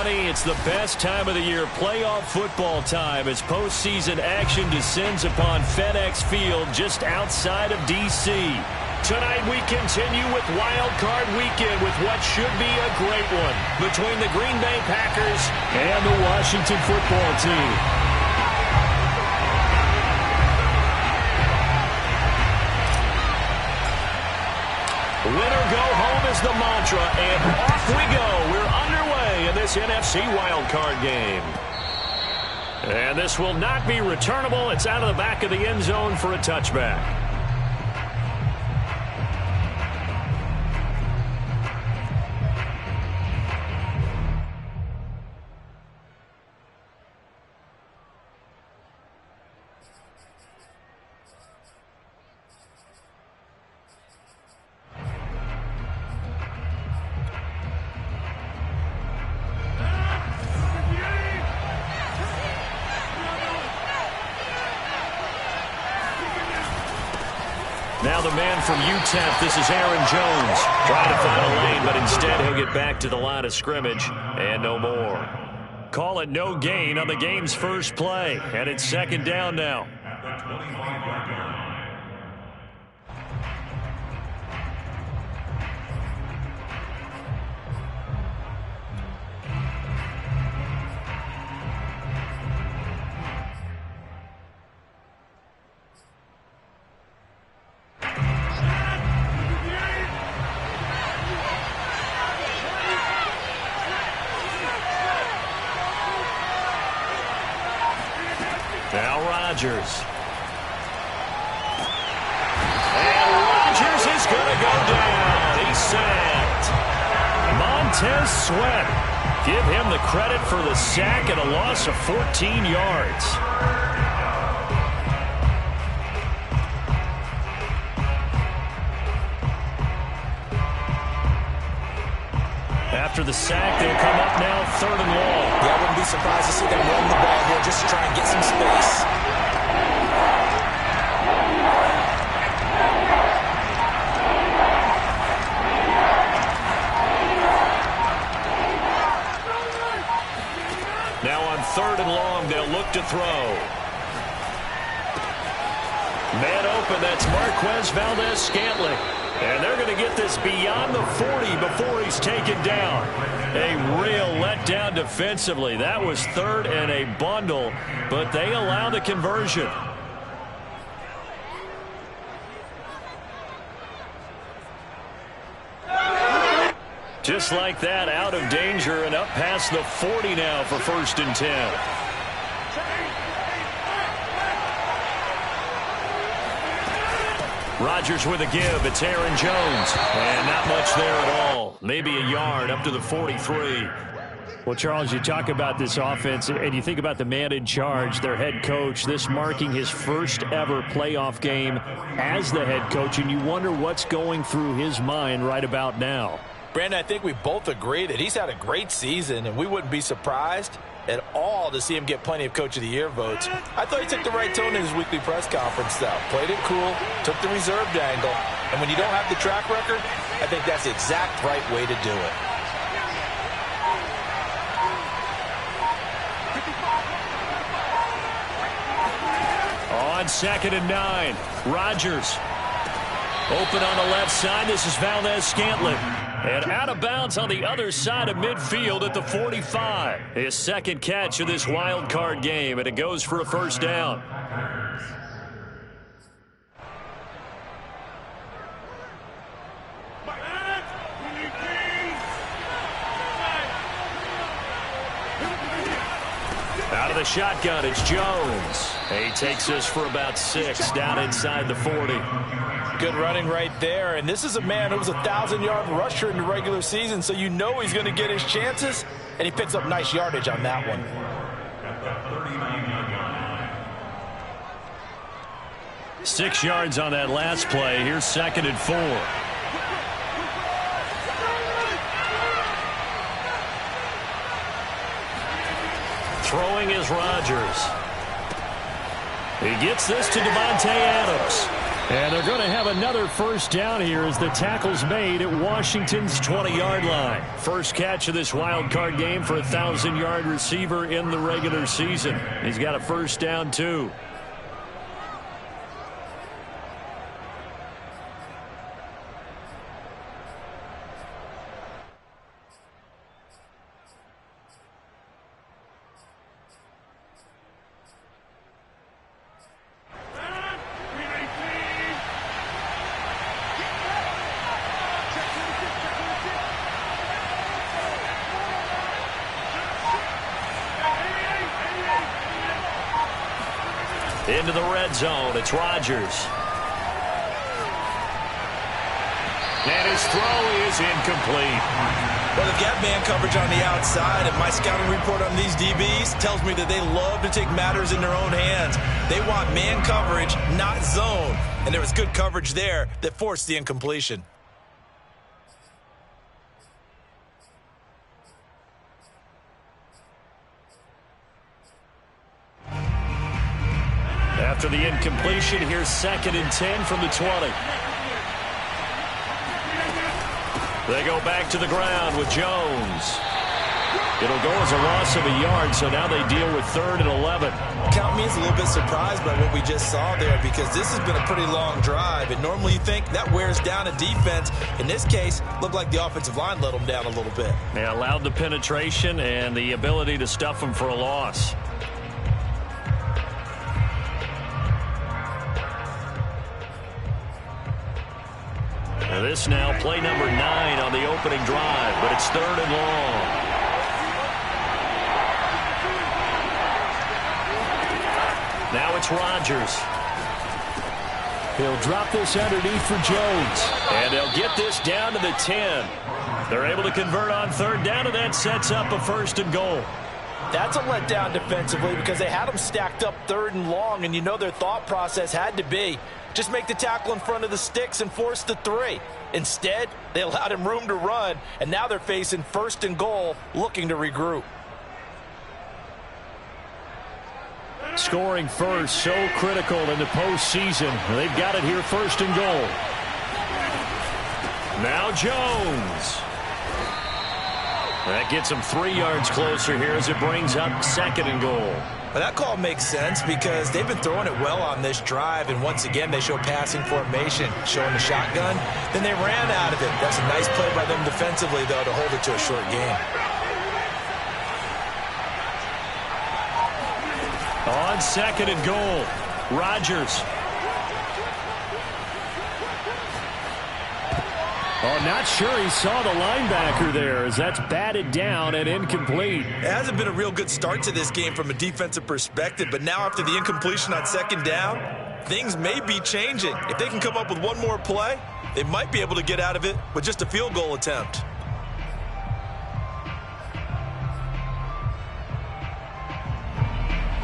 everybody. It's the best time of the year, playoff football time, as postseason action descends upon FedEx Field just outside of D.C. Tonight we continue with Wild Card Weekend with what should be a great one between the Green Bay Packers and the Washington football team. Winner go home is the mantra, and off we go. We're underway in this NFC wildcard game. And this will not be returnable. It's out of the back of the end zone for a touchback. Now the man from UTEP, this is Aaron Jones, trying to find a lane, but instead he'll get back to the line of scrimmage and no more. Call it no gain on the game's first play, and it's second down now. Now Rodgers. And Rodgers is going to go down. He's sacked. Montez Sweat. Give him the credit for the sack and a loss of 14 yards. After the sack, they'll come up now, third and long. Yeah, I wouldn't be surprised to see them run the ball here just to try and get some space. Now on third and long, they'll look to throw. Man open, that's Marquez Valdes-Scantling. And they're going to get this beyond the 40 before he's taken down. A real letdown defensively. That was third and a bundle, but they allow the conversion. Just like that, out of danger and up past the 40 now for first and 10. Rodgers with a give. It's Aaron Jones. And not much there at all. Maybe a yard up to the 43. Well, Charles, you talk about this offense, and you think about the man in charge, their head coach, this marking his first ever playoff game as the head coach, and you wonder what's going through his mind right about now. Brandon, I think we both agree that he's had a great season, and we wouldn't be surprised at all to see him get plenty of Coach of the Year votes. I thought he took the right tone in his weekly press conference, though. Played it cool, took the reserved angle, and when you don't have the track record, I think that's the exact right way to do it. On second and 9, Rodgers. Open on the left side, this is Valdes-Scantling. And out of bounds on the other side of midfield at the 45. His second catch of this wild card game, and it goes for a first down. Out of the shotgun, it's Jones. He takes us for about 6 down inside the 40. Good running right there, and this is a man who was a 1,000-yard rusher in the regular season, so you know he's going to get his chances, and he picks up nice yardage on that one. 6 yards on that last play. Here's second and 4. Throwing is Rodgers. He gets this to Davante Adams. And they're going to have another first down here as the tackle's made at Washington's 20-yard line. First catch of this wild card game for a 1,000-yard receiver in the regular season. He's got a first down, too. Into the red zone, it's Rodgers. And his throw is incomplete. Well, they've got man coverage on the outside, and my scouting report on these DBs tells me that they love to take matters in their own hands. They want man coverage, not zone. And there was good coverage there that forced the incompletion. After the incompletion, here's 2nd and 10 from the 20. They go back to the ground with Jones. It'll go as a loss of a yard, so now they deal with 3rd and 11. Count me as a little bit surprised by what we just saw there, because this has been a pretty long drive, and normally you think that wears down a defense. In this case, looked like the offensive line let them down a little bit. They allowed the penetration and the ability to stuff them for a loss. This now play number 9 on the opening drive, but it's 3rd and long. Now it's Rodgers. He'll drop this underneath for Jones. And they'll get this down to the 10. They're able to convert on 3rd down, and that sets up a 1st and goal. That's a letdown defensively because they had them stacked up 3rd and long, and you know their thought process had to be just make the tackle in front of the sticks and force the 3. Instead, they allowed him room to run, and now they're facing 1st and goal, looking to regroup. Scoring first, so critical in the postseason. They've got it here, 1st and goal. Now Jones. That gets him 3 yards closer here as it brings up 2nd and goal. Well, that call makes sense because they've been throwing it well on this drive, and once again they show passing formation, showing the shotgun. Then they ran out of it. That's a nice play by them defensively, though, to hold it to a short game. On 2nd and goal, Rodgers. Oh, not sure he saw the linebacker there as that's batted down and incomplete. It hasn't been a real good start to this game from a defensive perspective, but now after the incompletion on 2nd down, things may be changing. If they can come up with one more play, they might be able to get out of it with just a field goal attempt.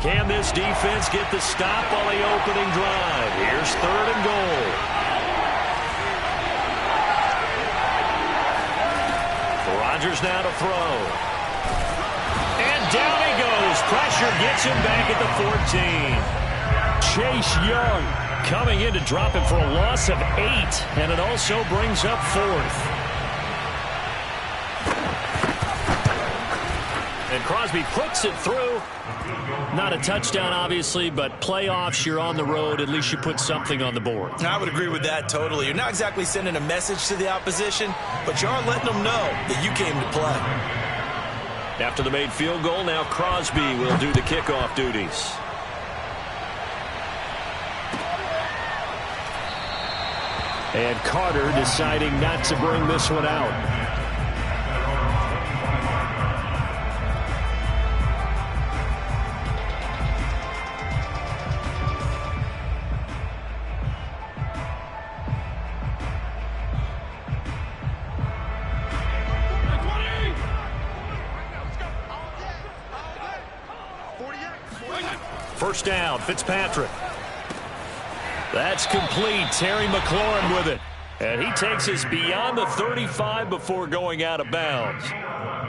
Can this defense get the stop on the opening drive? Here's 3rd and goal. Rodgers now to throw. And down he goes. Pressure gets him back at the 14. Chase Young coming in to drop him for a loss of 8. And it also brings up 4th. And Crosby puts it through. Not a touchdown, obviously, but playoffs, you're on the road. At least you put something on the board. I would agree with that totally. You're not exactly sending a message to the opposition, but you are letting them know that you came to play. After the made field goal, now Crosby will do the kickoff duties. And Carter deciding not to bring this one out. First down, Fitzpatrick. That's complete. Terry McLaurin with it. And he takes us beyond the 35 before going out of bounds.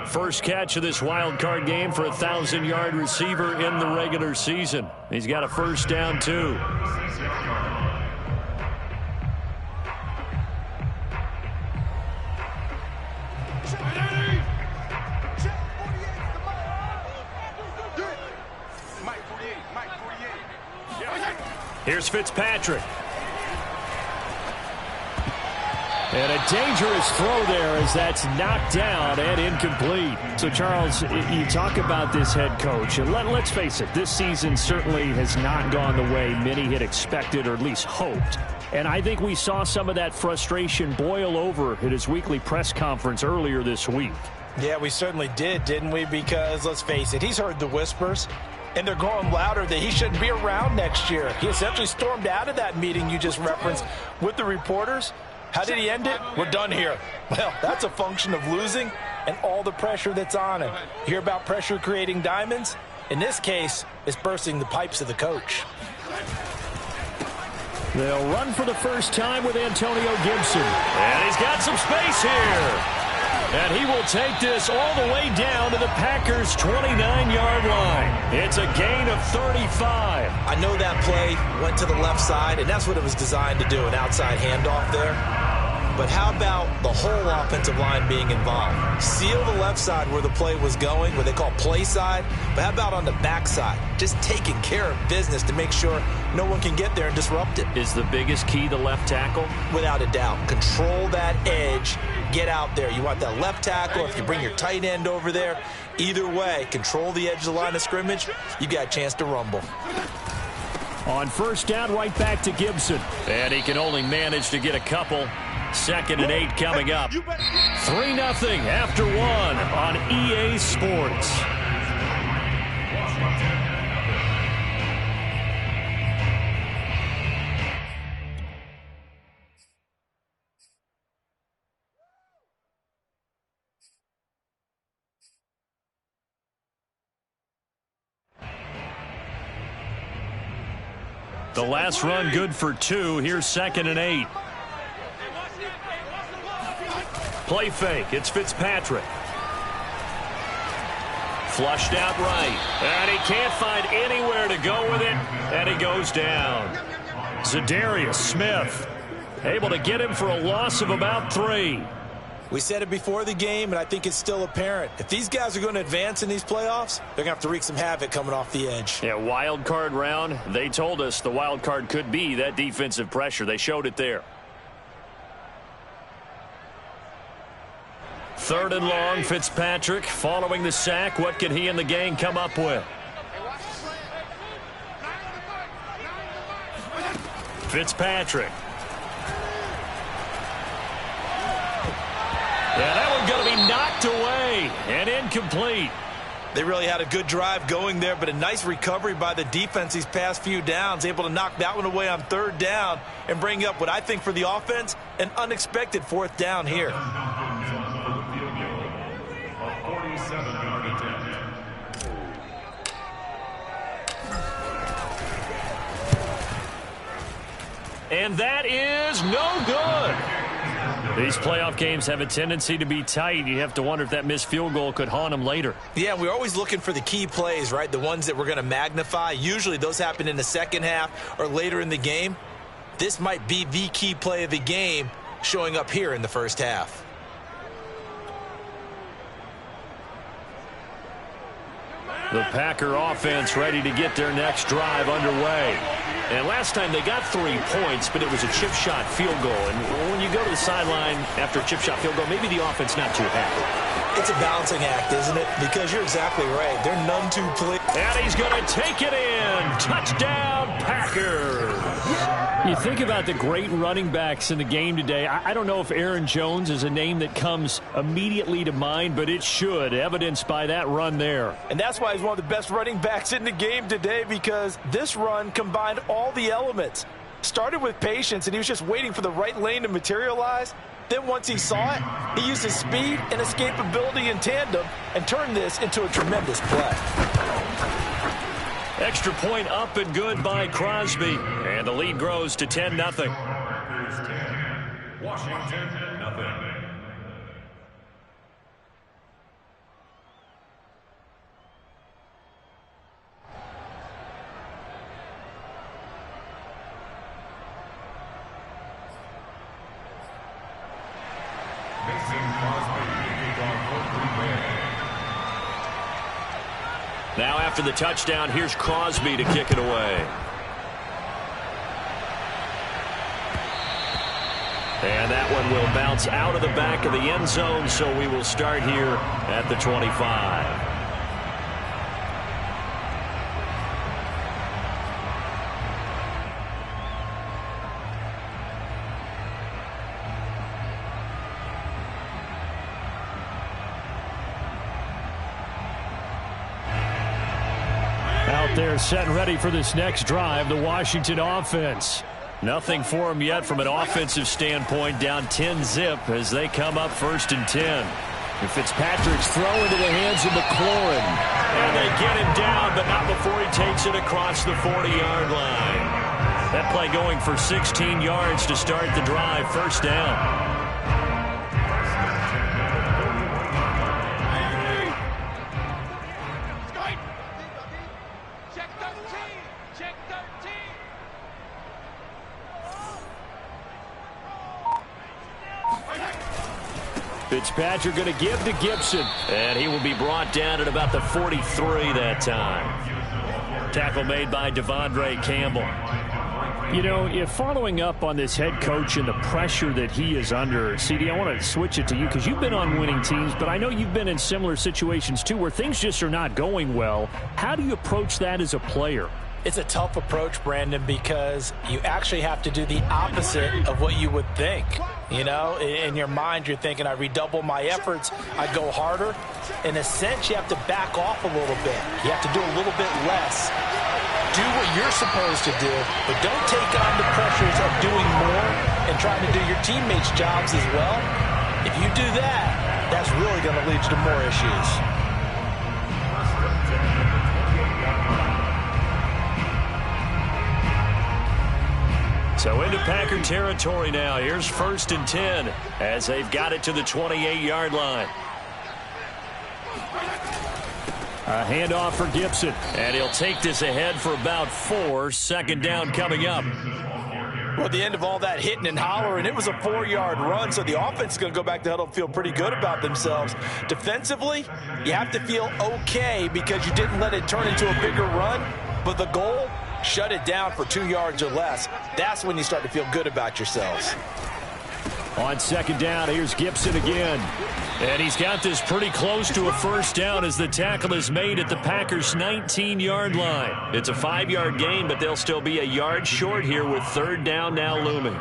First catch of this wild card game for a 1,000-yard receiver in the regular season. He's got a first down, too. Here's Fitzpatrick. And a dangerous throw there as that's knocked down and incomplete. So, Charles, you talk about this head coach. And let's face it, this season certainly has not gone the way many had expected or at least hoped. And I think we saw some of that frustration boil over at his weekly press conference earlier this week. Yeah, we certainly did, didn't we? Because, let's face it, he's heard the whispers. And they're growing louder that he shouldn't be around next year. He essentially stormed out of that meeting you just referenced with the reporters. How did he end it? We're done here. Well, that's a function of losing and all the pressure that's on him. You hear about pressure creating diamonds? In this case, it's bursting the pipes of the coach. They'll run for the first time with Antonio Gibson. And he's got some space here. And he will take this all the way down to the Packers' 29-yard line. It's a gain of 35. I know that play went to the left side, and that's what it was designed to do, an outside handoff there. But how about the whole offensive line being involved? Seal the left side where the play was going, what they call play side. But how about on the back side? Just taking care of business to make sure no one can get there and disrupt it. Is the biggest key the left tackle? Without a doubt. Control that edge. Get out there. You want that left tackle. If you bring your tight end over there, either way, control the edge of the line of scrimmage, you got a chance to rumble. On first down, right back to Gibson. And he can only manage to get a couple. 2nd and 8 coming up. 3-0 after 1 on EA Sports. The last run good for 2. Here's 2nd and 8. Play fake. It's Fitzpatrick. Flushed out right. And he can't find anywhere to go with it. And he goes down. Zadarius Smith able to get him for a loss of about 3. We said it before the game, and I think it's still apparent. If these guys are going to advance in these playoffs, they're going to have to wreak some havoc coming off the edge. Yeah, wild card round. They told us the wild card could be that defensive pressure. They showed it there. 3rd and long, Fitzpatrick following the sack. What can he and the gang come up with? Fitzpatrick. Yeah, that one's going to be knocked away and incomplete. They really had a good drive going there, but a nice recovery by the defense these past few downs, able to knock that one away on 3rd down and bring up what I think for the offense, an unexpected 4th down here. And that is no good. These playoff games have a tendency to be tight. You have to wonder if that missed field goal could haunt them later. Yeah, we're always looking for the key plays, right? The ones that we're going to magnify. Usually those happen in the second half or later in the game. This might be the key play of the game showing up here in the first half. The Packer offense ready to get their next drive underway. And last time they got 3 points, but it was a chip shot field goal. And when you go to the sideline after a chip shot field goal, maybe the offense not too happy. It's a balancing act, isn't it? Because you're exactly right. They're none too pleased. And he's going to take it in. Touchdown, Packers. You think about the great running backs in the game today. I don't know if Aaron Jones is a name that comes immediately to mind, but it should, evidenced by that run there. And that's why he's one of the best running backs in the game today, because this run combined all the elements. Started with patience, and he was just waiting for the right lane to materialize. Then once he saw it, he used his speed and escapability in tandem and turned this into a tremendous play. Extra point up and good by Crosby. And the lead grows to 10-0. Washington, 0. Now after the touchdown, here's Crosby to kick it away. And that one will bounce out of the back of the end zone, so we will start here at the 25. Out there set and ready for this next drive, the Washington offense. Nothing for them yet from an offensive standpoint, down 10-zip as they come up 1st and 10. And Fitzpatrick's throw into the hands of McLaurin. And they get him down, but not before he takes it across the 40-yard line. That play going for 16 yards to start the drive, 1st down. Fitzpatrick going to give to Gibson. And he will be brought down at about the 43 that time. Tackle made by Devondre Campbell. You know, if following up on this head coach and the pressure that he is under, CD, I want to switch it to you because you've been on winning teams, but I know you've been in similar situations too where things just are not going well. How do you approach that as a player? It's a tough approach, Brandon, because you actually have to do the opposite of what you would think. You know, in your mind, you're thinking, I redouble my efforts, I go harder. In a sense, you have to back off a little bit. You have to do a little bit less. Do what you're supposed to do, but don't take on the pressures of doing more and trying to do your teammates' jobs as well. If you do that, that's really going to lead you to more issues. So into Packer territory now. Here's 1st and 10 as they've got it to the 28-yard line. A handoff for Gibson. And he'll take this ahead for about 4. 2nd down coming up. Well, at the end of all that hitting and hollering, it was a 4-yard run, so the offense is going to go back to huddle and feel pretty good about themselves. Defensively, you have to feel okay because you didn't let it turn into a bigger run, but the goal, shut it down for 2 yards or less. That's when you start to feel good about yourselves. On 2nd down, here's Gibson again. And he's got this pretty close to a 1st down as the tackle is made at the Packers' 19-yard line. It's a 5-yard gain, but they'll still be a yard short here with 3rd down now looming.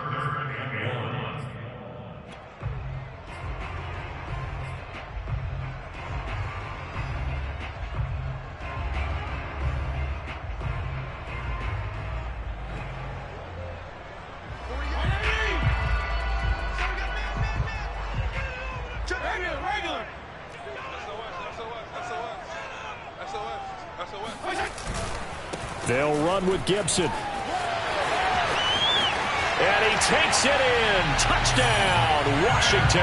They'll run with Gibson. And he takes it in. Touchdown, Washington.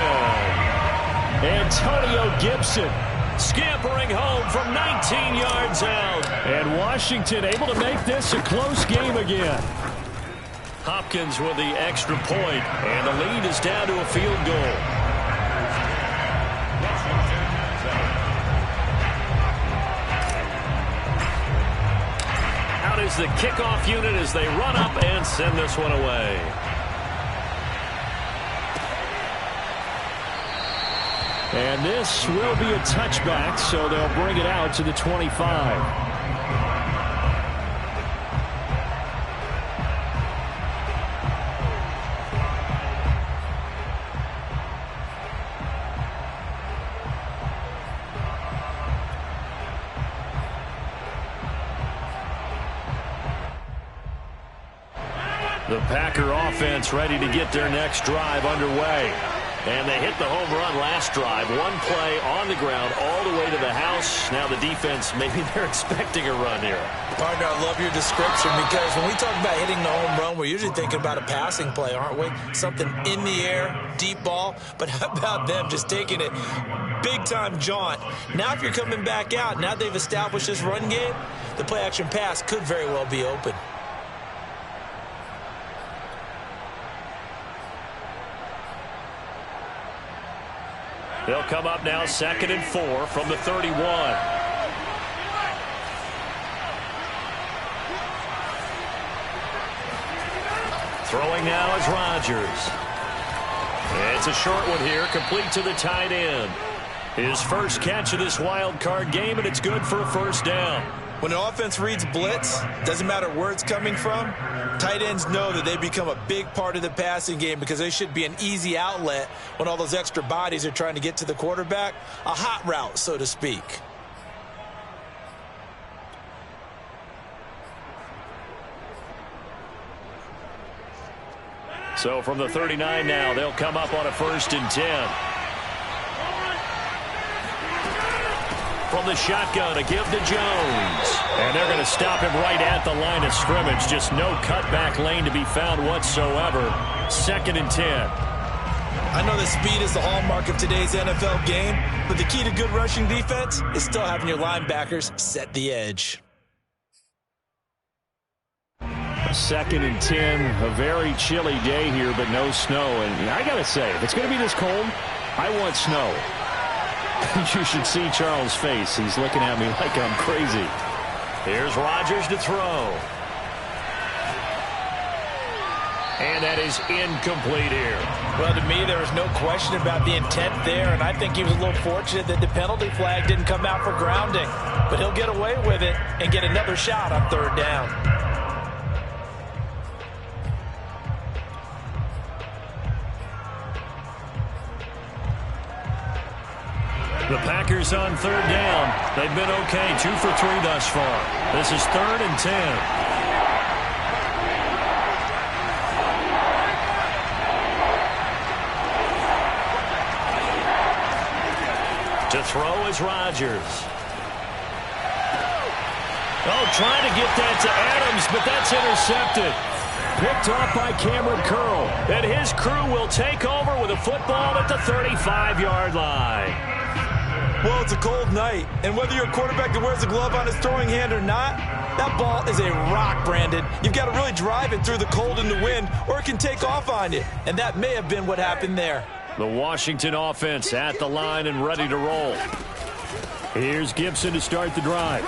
Antonio Gibson scampering home from 19 yards out. And Washington able to make this a close game again. Hopkins with the extra point, and the lead is down to a field goal. Out is the kickoff unit as they run up and send this one away. And this will be a touchback, so they'll bring it out to the 25. The Packer offense ready to get their next drive underway. And they hit the home run last drive. One play on the ground all the way to the house. Now the defense, maybe they're expecting a run here. Partner, I love your description because when we talk about hitting the home run, we're usually thinking about a passing play, aren't we? Something in the air, deep ball. But how about them just taking it big-time jaunt? Now if you're coming back out, now they've established this run game, the play-action pass could very well be open. They'll come up now 2nd and 4 from the 31. Throwing now is Rodgers. It's a short one here, complete to the tight end. His first catch of this wild card game, and it's good for a first down. When an offense reads blitz, doesn't matter where it's coming from, tight ends know that they become a big part of the passing game because they should be an easy outlet when all those extra bodies are trying to get to the quarterback. A hot route, so to speak. So from the 39 now, they'll come up on a 1st and 10. From the shotgun, a give to Jones. And they're going to stop him right at the line of scrimmage. Just no cutback lane to be found whatsoever. 2nd and 10. I know that speed is the hallmark of today's NFL game, but the key to good rushing defense is still having your linebackers set the edge. 2nd and 10, a very chilly day here, but no snow. And I got to say, if it's going to be this cold, I want snow. You should see Charles' face. He's looking at me like I'm crazy. Here's Rodgers to throw. And that is incomplete here. Well, to me, there was no question about the intent there, and I think he was a little fortunate that the penalty flag didn't come out for grounding. But he'll get away with it and get another shot on 3rd down. The Packers on 3rd down. They've been okay, 2 for 3 thus far. This is 3rd and 10. To throw is Rodgers. Oh, trying to get that to Adams, but that's intercepted. Picked off by Cameron Curl. And his crew will take over with a football at the 35-yard line. Well, it's a cold night, and whether you're a quarterback that wears a glove on his throwing hand or not, that ball is a rock, Brandon. You've got to really drive it through the cold and the wind, or it can take off on you, and that may have been what happened there. The Washington offense at the line and ready to roll. Here's Gibson to start the drive.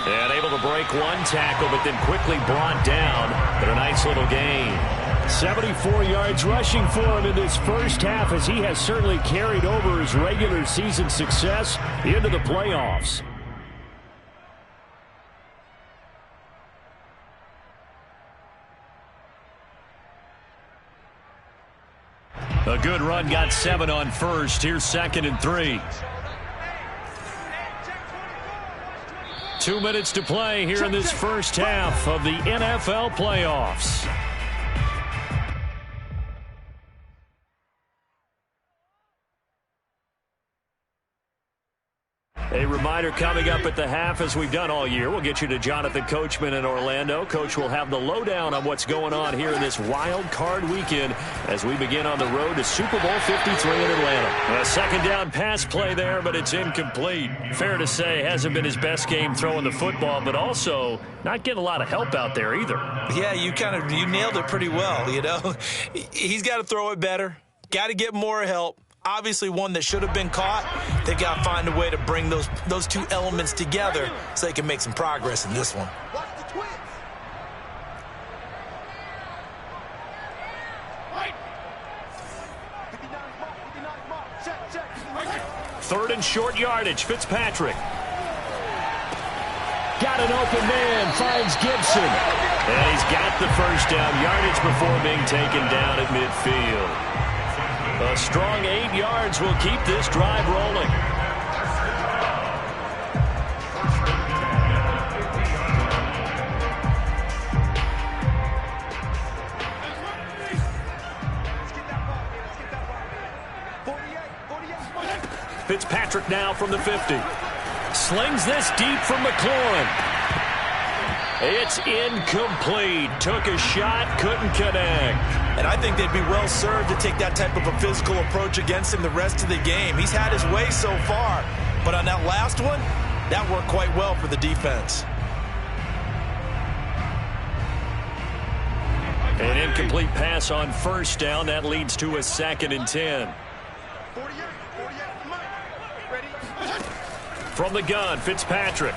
And able to break one tackle, but then quickly brought down. But a nice little gain. 74 yards rushing for him in this first half, as he has certainly carried over his regular season success into the playoffs. A good run, got 7 on 1st. Here's 2nd and 3. 2 minutes to play here in this first half of the NFL playoffs. A reminder coming up at the half, as we've done all year. We'll get you to Jonathan Coachman in Orlando. Coach will have the lowdown on what's going on here in this wild card weekend as we begin on the road to Super Bowl 53 in Atlanta. A 2nd down pass play there, but it's incomplete. Fair to say, hasn't been his best game throwing the football, but also not getting a lot of help out there either. Yeah, you nailed it pretty well, you know. He's got to throw it better. Got to get more help. Obviously one that should have been caught. They've got to find a way to bring those two elements together so they can make some progress in this one. Third and short yardage, Fitzpatrick. Got an open man, finds Gibson. And he's got the first down yardage before being taken down at midfield. A strong 8 yards will keep this drive rolling. Fitzpatrick now from the 50. Slings this deep from McLaurin. It's incomplete. Took a shot, couldn't connect. And I think they'd be well served to take that type of a physical approach against him the rest of the game. He's had his way so far, but on that last one, that worked quite well for the defense. An incomplete pass on 1st down. That leads to a 2nd and 10. From the gun, Fitzpatrick.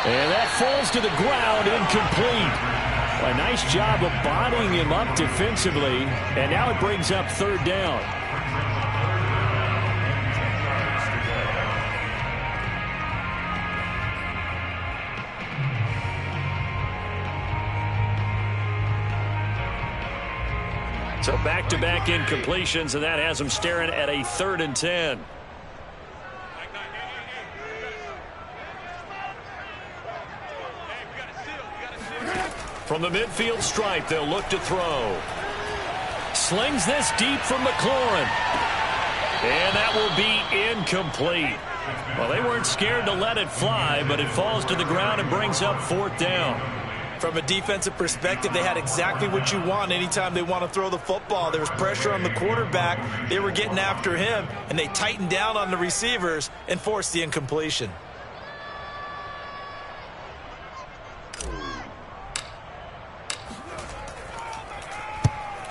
And that falls to the ground, incomplete. A nice job of bodying him up defensively, and now it brings up third down. So back-to-back incompletions, and that has them staring at a 3rd and 10. From the midfield stripe, they'll look to throw. Slings this deep from McLaurin. And that will be incomplete. Well, they weren't scared to let it fly, but it falls to the ground and brings up 4th down. From a defensive perspective, they had exactly what you want anytime they want to throw the football. There was pressure on the quarterback. They were getting after him, and they tightened down on the receivers and forced the incompletion.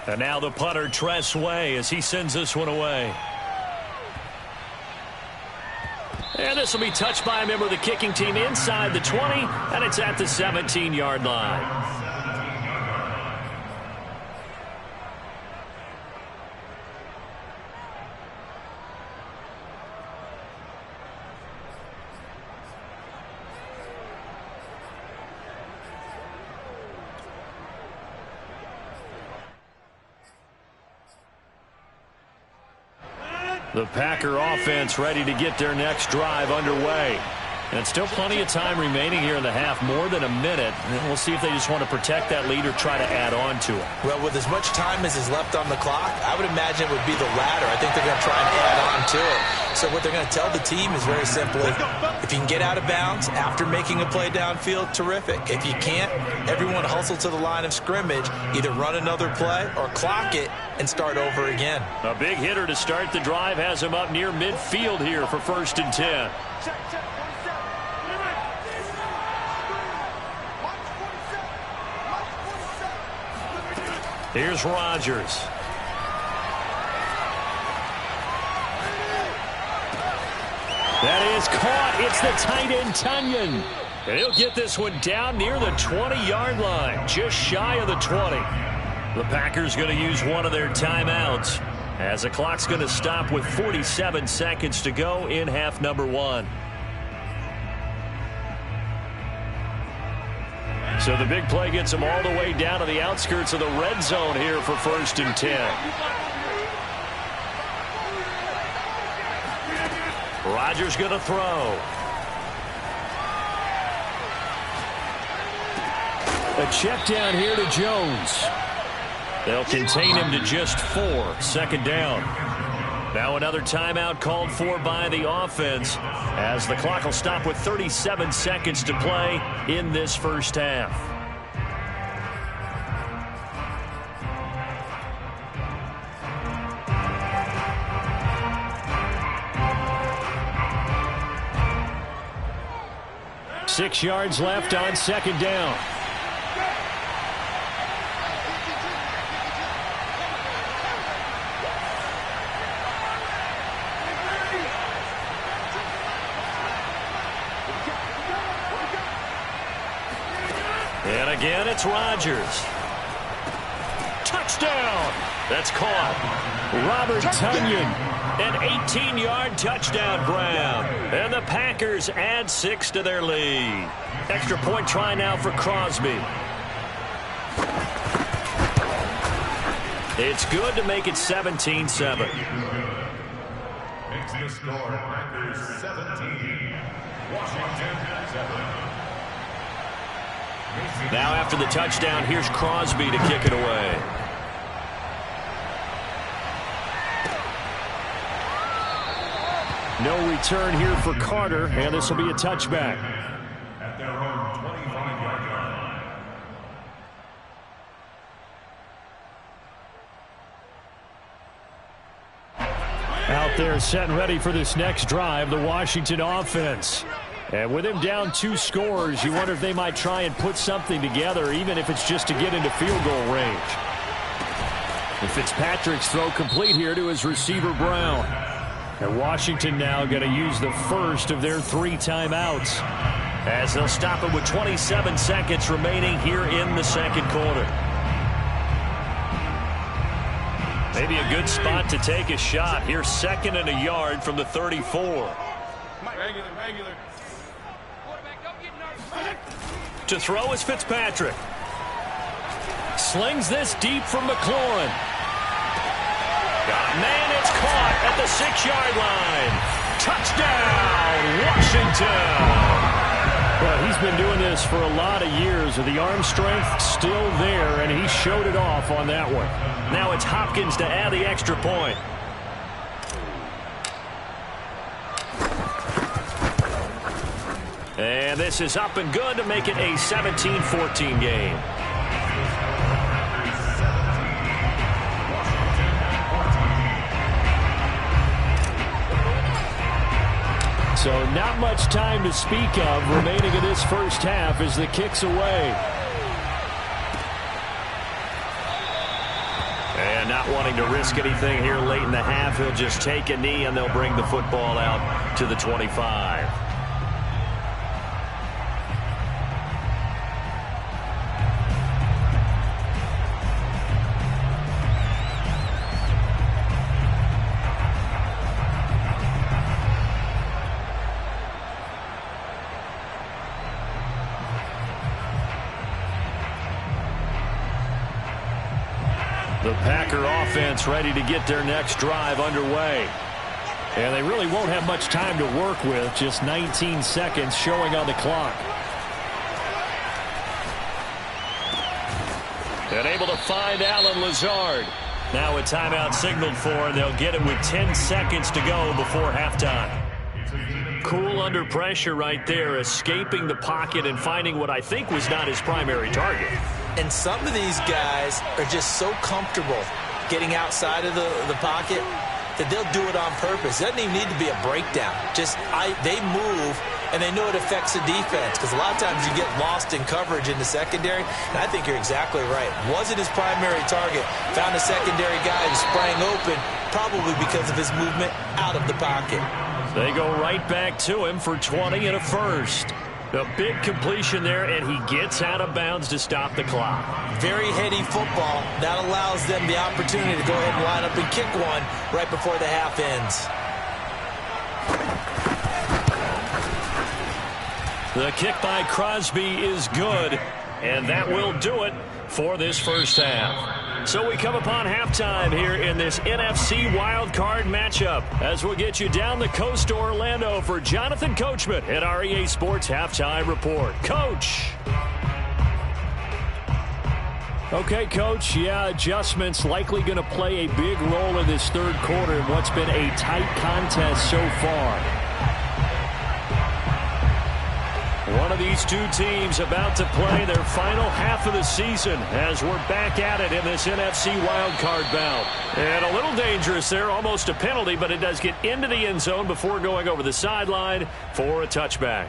And now the punter, Tress Way, as he sends this one away. And this will be touched by a member of the kicking team inside the 20, and it's at the 17-yard line. The Packer offense ready to get their next drive underway. And still plenty of time remaining here in the half, more than a minute. And we'll see if they just want to protect that lead or try to add on to it. Well, with as much time as is left on the clock, I would imagine it would be the latter. I think they're going to try and add on to it. So what they're going to tell the team is very simply, if you can get out of bounds after making a play downfield, terrific. If you can't, everyone hustle to the line of scrimmage, either run another play or clock it and start over again. A big hitter to start the drive has him up near midfield here for 1st and 10. Here's Rodgers. That is caught. It's the tight end, Tunyon. And he'll get this one down near the 20-yard line, just shy of the 20. The Packers going to use one of their timeouts as the clock's going to stop with 47 seconds to go in half number 1. So the big play gets them all the way down to the outskirts of the red zone here for 1st and 10. Rodgers going to throw. A check down here to Jones. They'll contain him to just 4. 2nd down. Now another timeout called for by the offense as the clock will stop with 37 seconds to play in this first half. Six yards left on 2nd down. And again, it's Rodgers. Touchdown! That's caught. Robert Tunyon, an 18-yard touchdown grab. And the Packers add 6 to their lead. Extra point try now for Crosby. It's good to make it 17-7. Makes the score Packers 17, Washington 7. Now after the touchdown, here's Crosby to kick it away. No return here for Carter, and this will be a touchback. At their own 25-yard line. Out there set and ready for this next drive, the Washington offense. And with him down 2 scores, you wonder if they might try and put something together, even if it's just to get into field goal range. And Fitzpatrick's throw complete here to his receiver, Brown. And Washington now going to use the first of their 3 timeouts. as they'll stop it with 27 seconds remaining here in the second quarter. Maybe a good spot to take a shot. Here's 2nd and a yard from the 34. Regular. To throw is Fitzpatrick. Slings this deep from McLaurin. Man, it's caught at the 6-yard line. Touchdown, Washington. Well, he's been doing this for a lot of years with the arm strength still there, and he showed it off on that one. Now it's Hopkins to add the extra point. And this is up and good to make it a 17-14 game. So not much time to speak of remaining in this first half as the kick's away. And not wanting to risk anything here late in the half, he'll just take a knee and they'll bring the football out to the 25. The Packer offense ready to get their next drive underway. And they really won't have much time to work with, just 19 seconds showing on the clock. And able to find Allen Lazard. Now a timeout signaled for, and they'll get it with 10 seconds to go before halftime. Cool under pressure right there, escaping the pocket and finding what I think was not his primary target. And some of these guys are just so comfortable getting outside of the pocket that they'll do it on purpose. It doesn't even need to be a breakdown. They move, and they know it affects the defense because a lot of times you get lost in coverage in the secondary. And I think you're exactly right. Wasn't his primary target. Found a secondary guy who sprang open, probably because of his movement out of the pocket. They go right back to him for 20 and a first. A big completion there, and he gets out of bounds to stop the clock. Very heady football. That allows them the opportunity to go ahead and line up and kick one right before the half ends. The kick by Crosby is good, and that will do it for this first half. So we come upon halftime here in this NFC wildcard matchup as we'll get you down the coast to Orlando for Jonathan Coachman at our EA Sports Halftime Report. Coach. Okay, Coach. Yeah, adjustments likely going to play a big role in this third quarter in what's been a tight contest so far. One of these two teams about to play their final half of the season as we're back at it in this NFC wildcard bout. And a little dangerous there, almost a penalty, but it does get into the end zone before going over the sideline for a touchback.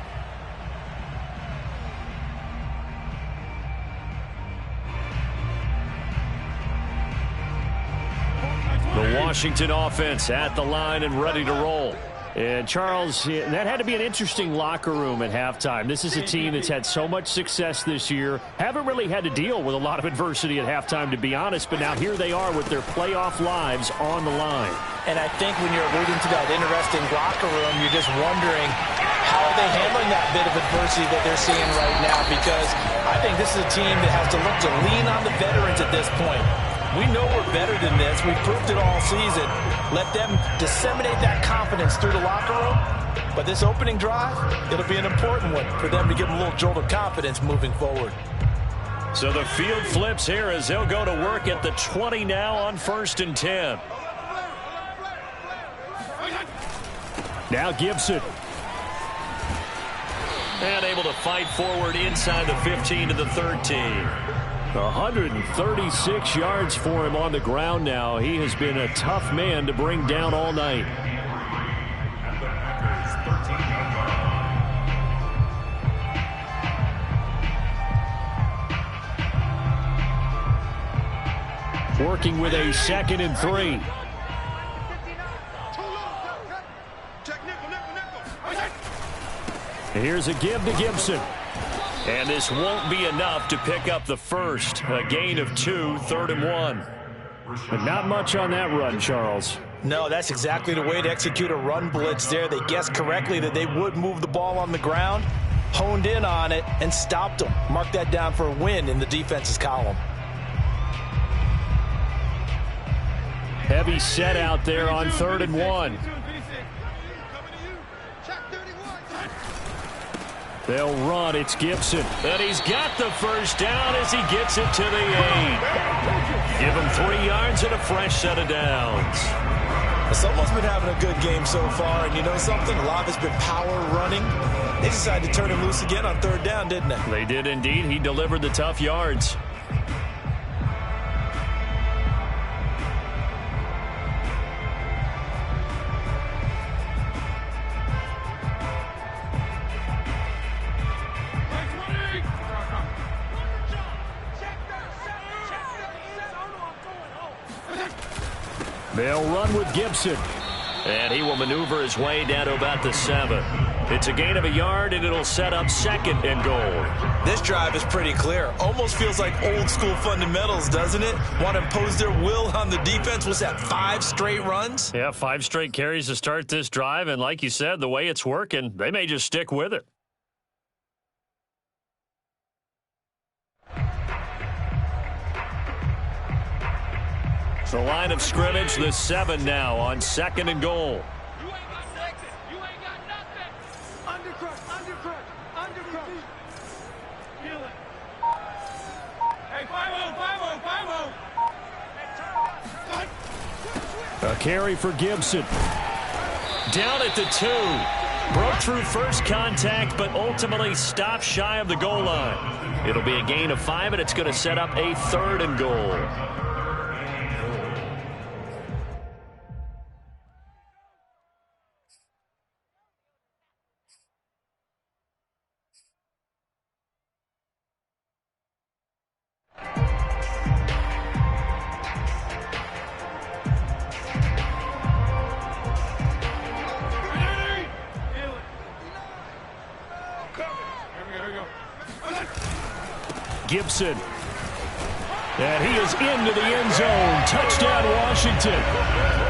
The Washington offense at the line and ready to roll. And, Charles, that had to be an interesting locker room at halftime. This is a team that's had so much success this year. Haven't really had to deal with a lot of adversity at halftime, to be honest. But now here they are with their playoff lives on the line. And I think when you're alluding to that interesting locker room, you're just wondering how are they handling that bit of adversity that they're seeing right now. Because I think this is a team that has to look to lean on the veterans at this point. We know we're better than this. We've proved it all season. Let them disseminate that confidence through the locker room. But this opening drive, it'll be an important one for them to give them a little jolt of confidence moving forward. So the field flips here as they'll go to work at the 20 now on 1st and 10. Now Gibson. And able to fight forward inside the 15 to the 13. 136 yards for him on the ground now. He has been a tough man to bring down all night. Working with a 2nd and 3. Here's a give to Gibson. And this won't be enough to pick up the first. A gain of 2, 3rd and 1. But not much on that run, Charles. No, that's exactly the way to execute a run blitz there. They guessed correctly that they would move the ball on the ground, honed in on it, and stopped them. Mark that down for a win in the defense's column. Heavy set out there on 3rd and 1. They'll run. It's Gibson. And he's got the first down as he gets it to the 8. Give him 3 yards and a fresh set of downs. Someone's been having a good game so far, and you know something? A lot of it's been power running. They decided to turn him loose again on 3rd down, didn't they? They did indeed. He delivered the tough yards. They'll run with Gibson. And he will maneuver his way down to about the 7. It's a gain of a yard, and it'll set up 2nd and goal. This drive is pretty clear. Almost feels like old school fundamentals, doesn't it? Want to impose their will on the defense. Was that 5 straight runs? Yeah, 5 straight carries to start this drive. And like you said, the way it's working, they may just stick with it. The line of scrimmage, the 7 now on 2nd and goal. You ain't got nothing. You ain't got nothing. Undercut. Feel it. Hey, 5-0. A carry for Gibson. Down at the 2. Broke through first contact, but ultimately stopped shy of the goal line. It'll be a gain of 5, and it's going to set up a 3rd and goal. Gibson. And he is into the end zone. Touchdown, Washington.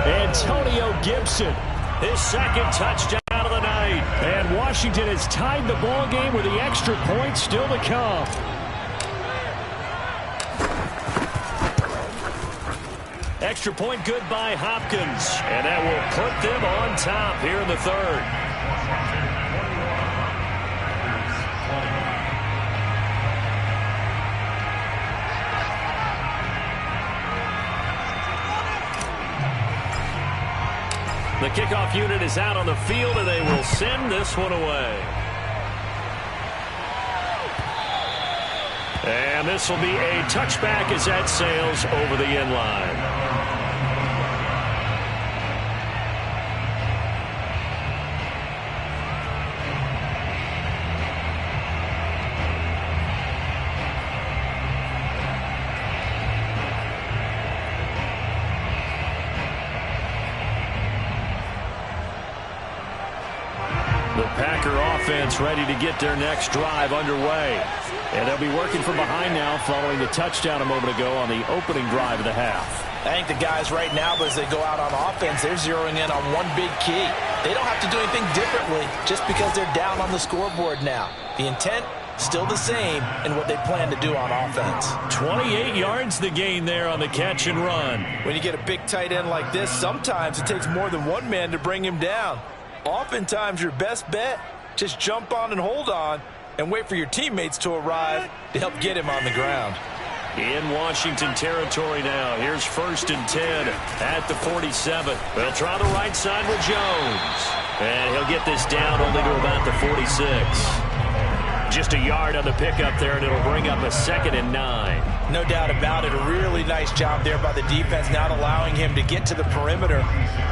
Antonio Gibson. His 2nd touchdown of the night. And Washington has tied the ball game with the extra point still to come. Extra point good by Hopkins. And that will put them on top here in the 3rd. The kickoff unit is out on the field, and they will send this one away. And this will be a touchback as that sails over the end line. The Packer offense ready to get their next drive underway. And they'll be working from behind now following the touchdown a moment ago on the opening drive of the half. I think the guys right now, as they go out on offense, they're zeroing in on one big key. They don't have to do anything differently just because they're down on the scoreboard now. The intent, still the same in what they plan to do on offense. 28 yards the gain there on the catch and run. When you get a big tight end like this, sometimes it takes more than one man to bring him down. Oftentimes, your best bet, just jump on and hold on and wait for your teammates to arrive to help get him on the ground. In Washington territory now. Here's 1st and 10 at the 47. They'll try the right side with Jones. And he'll get this down only to about the 46. Just a yard on the pickup there, and it'll bring up a 2nd and 9. No doubt about it. A really nice job there by the defense, not allowing him to get to the perimeter.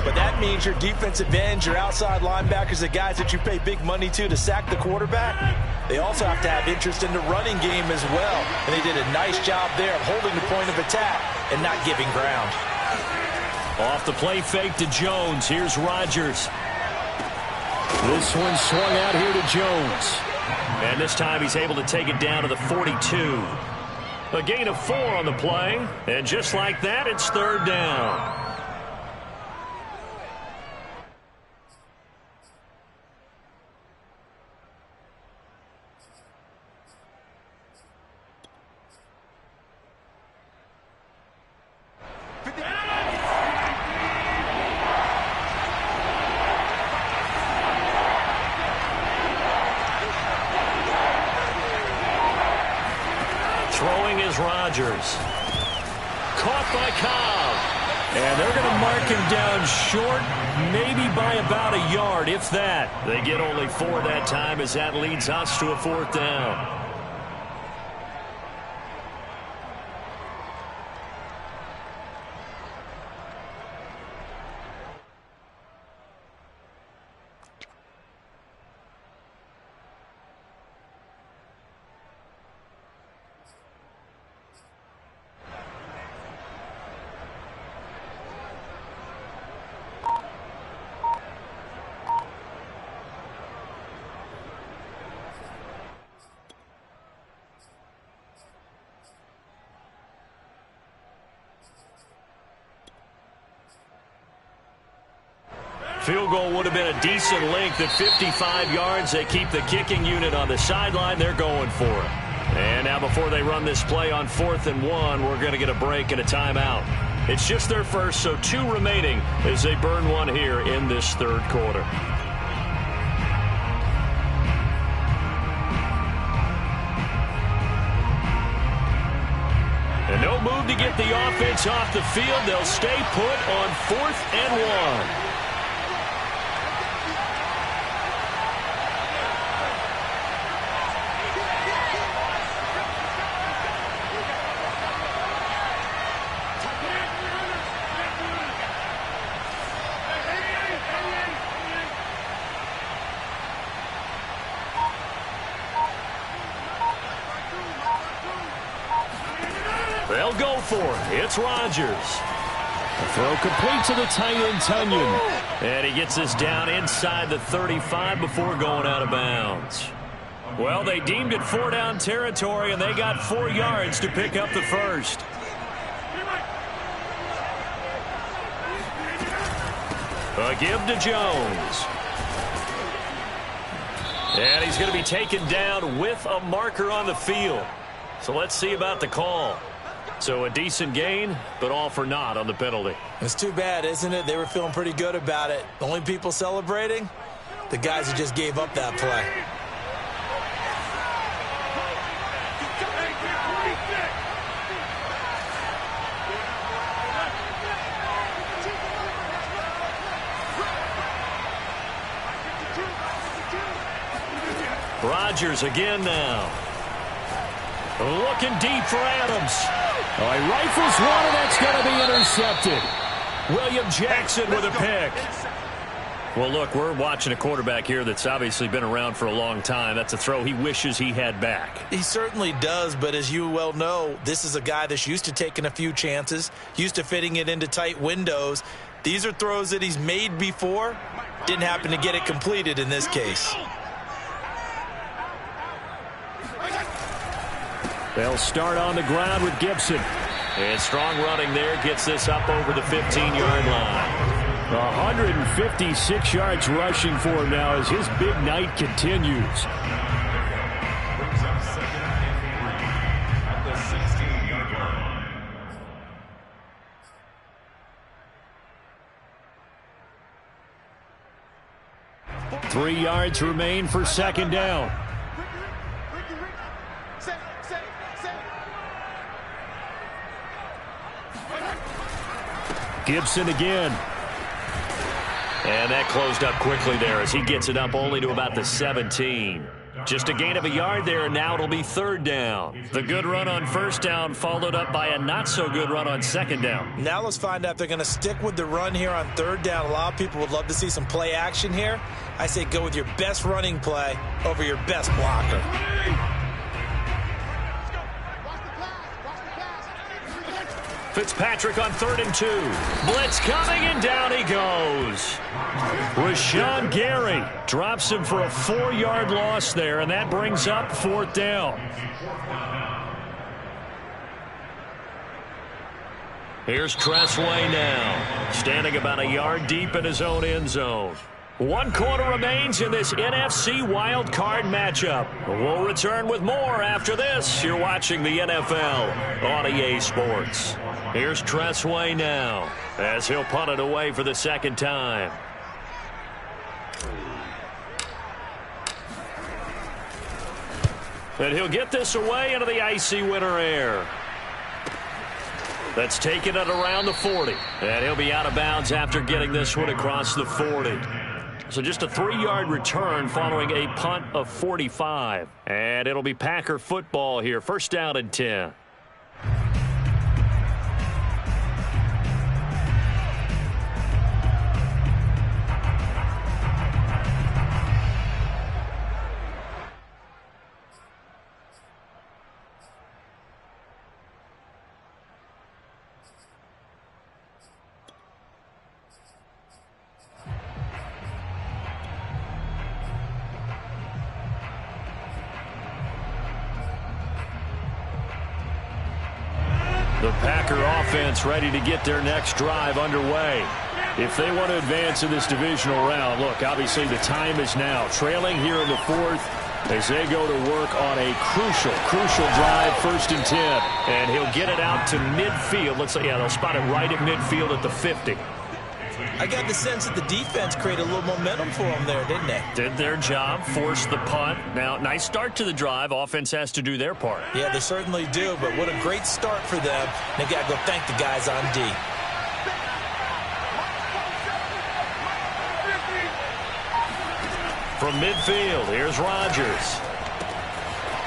But that means your defensive ends, your outside linebackers, the guys that you pay big money to sack the quarterback, they also have to have interest in the running game as well. And they did a nice job there of holding the point of attack and not giving ground. Off the play fake to Jones. Here's Rodgers. This one swung out here to Jones. And this time he's able to take it down to the 42. A gain of 4 on the play. And just like that, it's third down. Throwing is Rodgers. Caught by Cobb. And they're going to mark him down short, maybe by about a yard, if that. They get only 4 that time as that leads us to a fourth down. Field goal would have been a decent length at 55 yards. They keep the kicking unit on the sideline. They're going for it. And now before they run this play on 4th and 1, we're going to get a break and a timeout. It's just their first, so 2 remaining as they burn one here in this third quarter. And no move to get the offense off the field. They'll stay put on 4th and 1. They'll go for it. It's Rodgers. The throw complete to the tight end, Tunyon. And he gets this down inside the 35 before going out of bounds. Well, they deemed it 4-down territory, and they got 4 yards to pick up the first. A give to Jones. And he's going to be taken down with a marker on the field. So let's see about the call. So a decent gain, but all for naught on the penalty. It's too bad, isn't it? They were feeling pretty good about it. The only people celebrating, the guys who just gave up that play. Rodgers again now. Looking deep for Adams. Oh, he rifles one, and that's going to be intercepted. William Jackson with a pick. Well, look, we're watching a quarterback here that's obviously been around for a long time. That's a throw he wishes he had back. He certainly does, but as you well know, this is a guy that's used to taking a few chances, used to fitting it into tight windows. These are throws that he's made before. Didn't happen to get it completed in this case. They'll start on the ground with Gibson. And strong running there gets this up over the 15-yard line. 156 yards rushing for him now as his big night continues. Brings up second and 3 at the 16-yard line. 3 yards remain for second down. Gibson again. And that closed up quickly there as he gets it up only to about the 17. Just a gain of a yard there, and now it'll be third down. The good run on first down followed up by a not-so-good run on second down. Now let's find out if they're going to stick with the run here on third down. A lot of people would love to see some play action here. I say go with your best running play over your best blocker. Fitzpatrick on 3rd and 2. Blitz coming, and down he goes. Rashawn Gary drops him for a 4-yard loss there, and that brings up 4th down. Here's Tressway now, standing about a yard deep in his own end zone. 1 quarter remains in this NFC Wild Card matchup. We'll return with more after this. You're watching the NFL on EA Sports. Here's Tressway now, as he'll punt it away for the 2nd time. And he'll get this away into the icy winter air. That's taken it around the 40. And he'll be out of bounds after getting this one across the 40. So just a 3-yard return following a punt of 45. And it'll be Packer football here. 1st down and 10. The Packer offense ready to get their next drive underway. If they want to advance in this divisional round, look, obviously the time is now. Trailing here in the 4th as they go to work on a crucial drive, 1st and 10. And he'll get it out to midfield. Let's say, yeah, they'll spot it right at midfield at the 50. I got the sense that the defense created a little momentum for them there, didn't they? Did their job, forced the punt. Now, nice start to the drive. Offense has to do their part. Yeah, they certainly do, but what a great start for them. They got to go thank the guys on D. From midfield, here's Rodgers.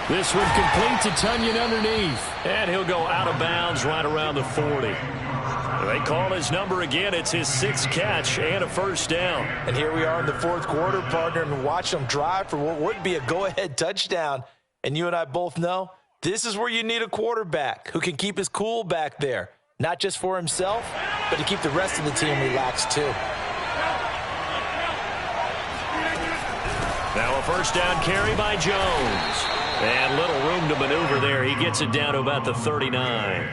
This one complete to Tunyon underneath. And he'll go out of bounds right around the 40. They call his number again. It's his 6th catch and a 1st down. And here we are in the 4th quarter, partner, and watch them drive for what would be a go-ahead touchdown. And you and I both know this is where you need a quarterback who can keep his cool back there, not just for himself, but to keep the rest of the team relaxed too. Now a 1st down carry by Jones. And little room to maneuver there. He gets it down to about the 39.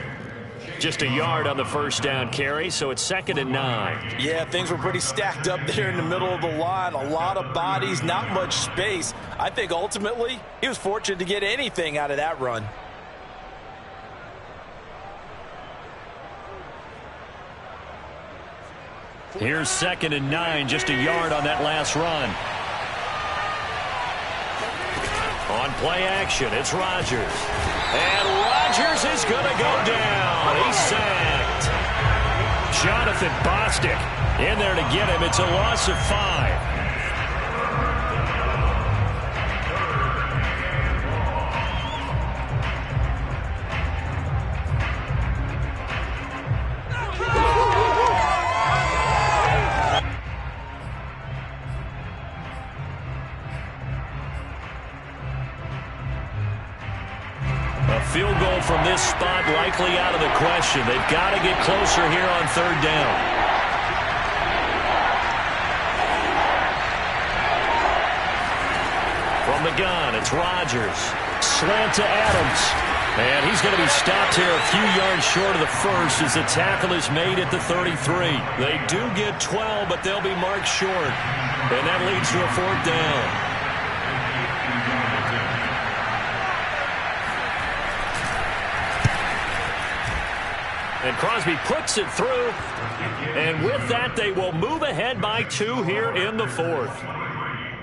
Just a yard on the 1st down carry, so it's 2nd and 9. Yeah, things were pretty stacked up there in the middle of the line. A lot of bodies, not much space. I think ultimately he was fortunate to get anything out of that run. Here's 2nd and 9, just a yard on that last run. On play action, it's Rodgers. And Rodgers is going to go down. He's sacked. Jonathan Bostic in there to get him. It's a loss of 5. Field goal from this spot likely out of the question. They've got to get closer here on 3rd down. From the gun, it's Rodgers. Slant to Adams. And he's going to be stopped here a few yards short of the 1st as the tackle is made at the 33. They do get 12, but they'll be marked short. And that leads to a 4th down. And Crosby puts it through. And with that, they will move ahead by 2 here in the 4th.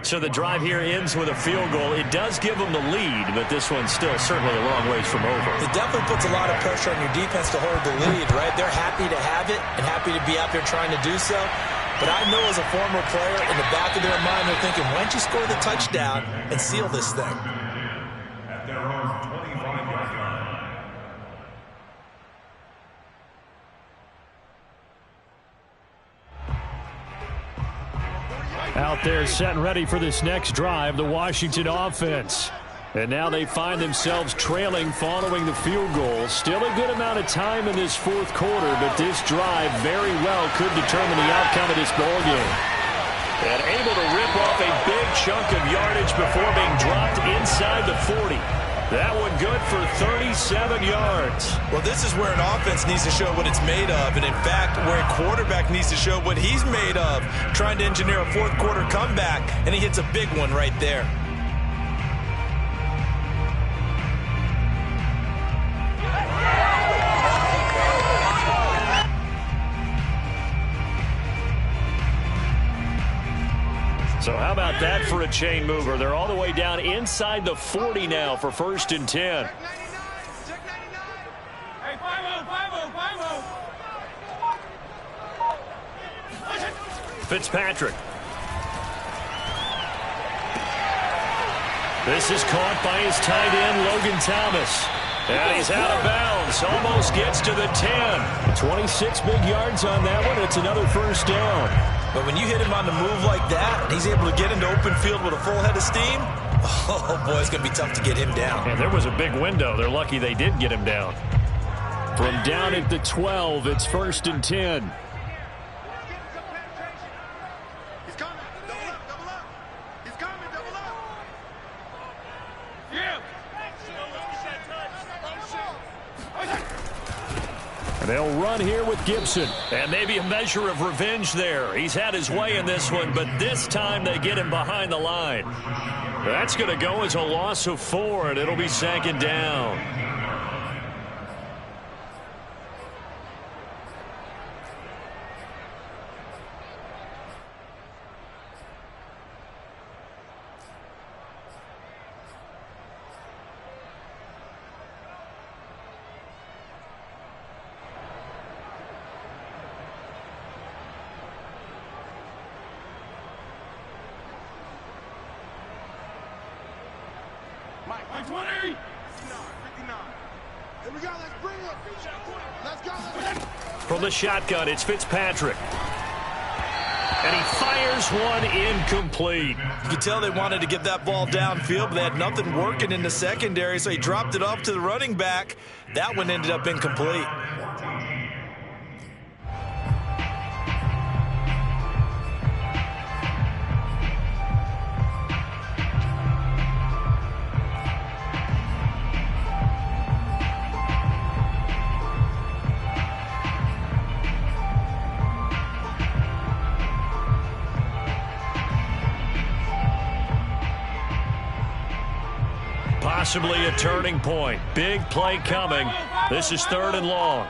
So the drive here ends with a field goal. It does give them the lead, but this one's still certainly a long ways from over. It definitely puts a lot of pressure on your defense to hold the lead, right? They're happy to have it and happy to be out there trying to do so. But I know as a former player, in the back of their mind, they're thinking, why don't you score the touchdown and seal this thing? At their own 25-yard line. Out there set and ready for this next drive, the Washington offense. And now they find themselves trailing following the field goal. Still a good amount of time in this fourth quarter, but this drive very well could determine the outcome of this ball game. And able to rip off a big chunk of yardage before being dropped inside the 40. That one good for 37 yards. Well, this is where an offense needs to show what it's made of. And, in fact, where a quarterback needs to show what he's made of. Trying to engineer a fourth quarter comeback, and he hits a big one right there. So how about that for a chain mover? They're all the way down inside the 40 now for 1st and 10. Hey, 5-0, 5-0, 5-0. Fitzpatrick. This is caught by his tight end, Logan Thomas. And he's out of bounds. Almost gets to the 10. 26 big yards on that one. It's another first down. But when you hit him on the move like that, and he's able to get into open field with a full head of steam, oh, boy, it's going to be tough to get him down. And there was a big window. They're lucky they did get him down. From down at the 12, it's 1st and 10. He's coming. Double up, double up. He's coming, double up. Yeah. They'll run here with Gibson. And maybe a measure of revenge there. He's had his way in this one, but this time they get him behind the line. That's going to go as a loss of 4, and it'll be 2nd down. Mike, 20. 59. Here we go. Let's bring it. Let's go. From the shotgun, it's Fitzpatrick. And he fires one incomplete. You could tell they wanted to get that ball downfield, but they had nothing working in the secondary, so he dropped it off to the running back. That one ended up incomplete. Possibly a turning point. Big play coming. This is 3rd and long.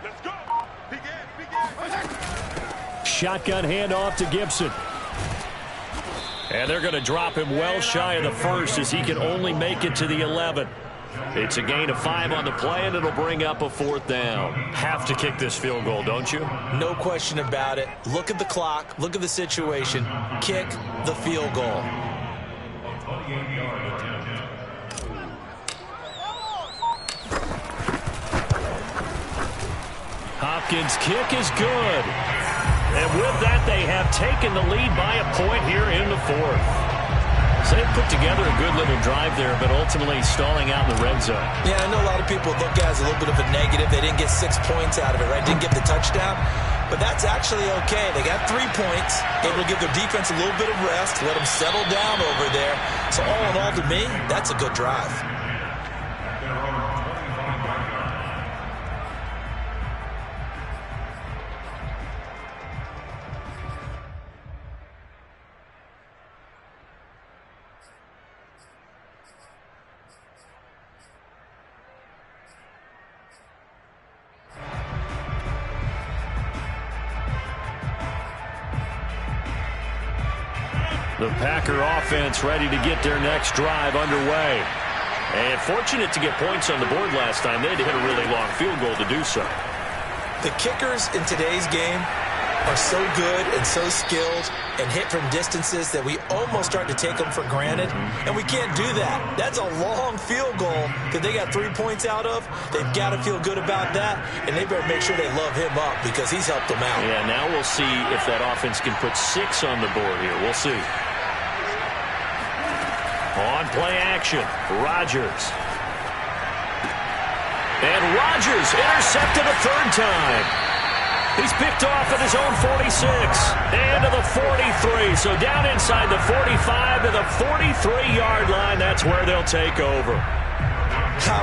Let's go. Begin. Shotgun handoff to Gibson. And they're going to drop him well shy of the 1st as he can only make it to the 11. It's a gain of 5 on the play, and it'll bring up a 4th down. Have to kick this field goal, don't you? No question about it. Look at the clock. Look at the situation. Kick the field goal. Hopkins' kick is good. And with that, they have taken the lead by a point here in the 4th. So they put together a good little drive there, but ultimately stalling out in the red zone. Yeah, I know a lot of people look at it as a little bit of a negative. They didn't get 6 points out of it, right? Didn't get the touchdown. But that's actually okay. They got 3 points, able to give their defense a little bit of rest, let them settle down over there. So all in all, to me, that's a good drive. The Packer offense ready to get their next drive underway. And fortunate to get points on the board last time. They had to hit a really long field goal to do so. The kickers in today's game are so good and so skilled and hit from distances that we almost start to take them for granted. And we can't do that. That's a long field goal that they got 3 points out of. They've got to feel good about that, and they better make sure they love him up because he's helped them out. Yeah, now we'll see if that offense can put 6 on the board here. We'll see. On On play action, Rodgers. And Rodgers intercepted a third time. He's picked off at his own 46 and to the 43. So down inside the 45 to the 43-yard line. That's where they'll take over.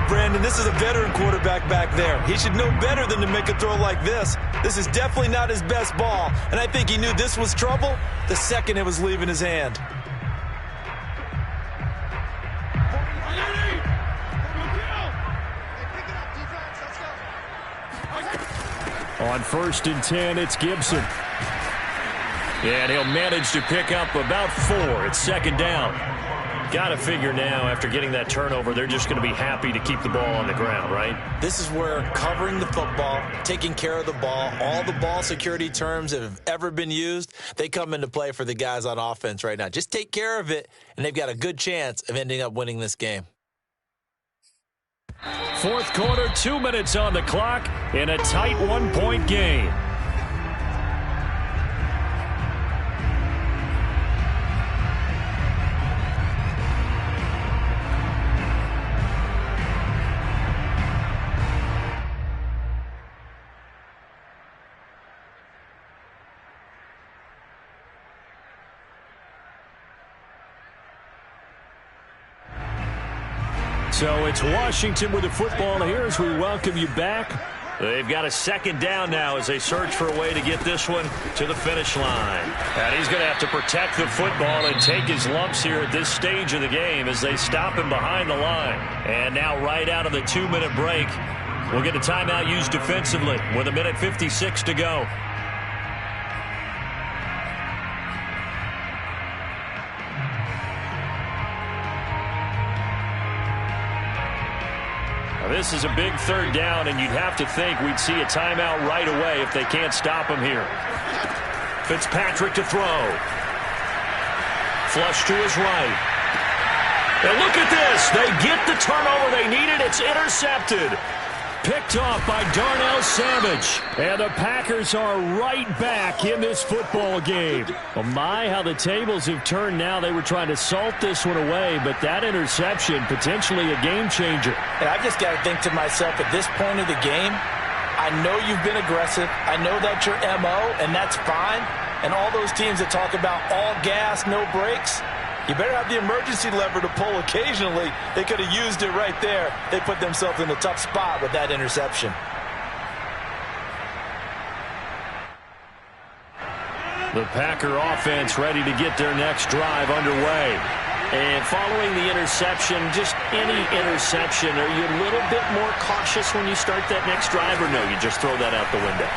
Brandon, this is a veteran quarterback back there. He should know better than to make a throw like this. This is definitely not his best ball, and I think he knew this was trouble the second it was leaving his hand. On 1st and 10, it's Gibson. And he'll manage to pick up about 4. It's 2nd down. Got to figure now, after getting that turnover, they're just going to be happy to keep the ball on the ground, right? This is where covering the football, taking care of the ball, all the ball security terms that have ever been used, they come into play for the guys on offense right now. Just take care of it, and they've got a good chance of ending up winning this game. 4th quarter, 2 minutes on the clock in a tight 1-point game. So it's Washington with the football here as we welcome you back. They've got a 2nd down now as they search for a way to get this one to the finish line. And he's going to have to protect the football and take his lumps here at this stage of the game as they stop him behind the line. And now right out of the 2-minute break, we'll get a timeout used defensively with 1:56 to go. This is a big 3rd down, and you'd have to think we'd see a timeout right away if they can't stop him here. Fitzpatrick to throw. Flush to his right. And look at this. They get the turnover they needed. It's intercepted. Picked off by Darnell Savage. And the Packers are right back in this football game. Oh my, how the tables have turned now. They were trying to salt this one away, but that interception, potentially a game changer. And I've just got to think to myself, at this point of the game, I know you've been aggressive. I know that's your MO, and that's fine. And all those teams that talk about all gas, no brakes, you better have the emergency lever to pull occasionally. They could have used it right there. They put themselves in a tough spot with that interception. The Packer offense ready to get their next drive underway. And following the interception, just any interception, are you a little bit more cautious when you start that next drive, or no, you just throw that out the window?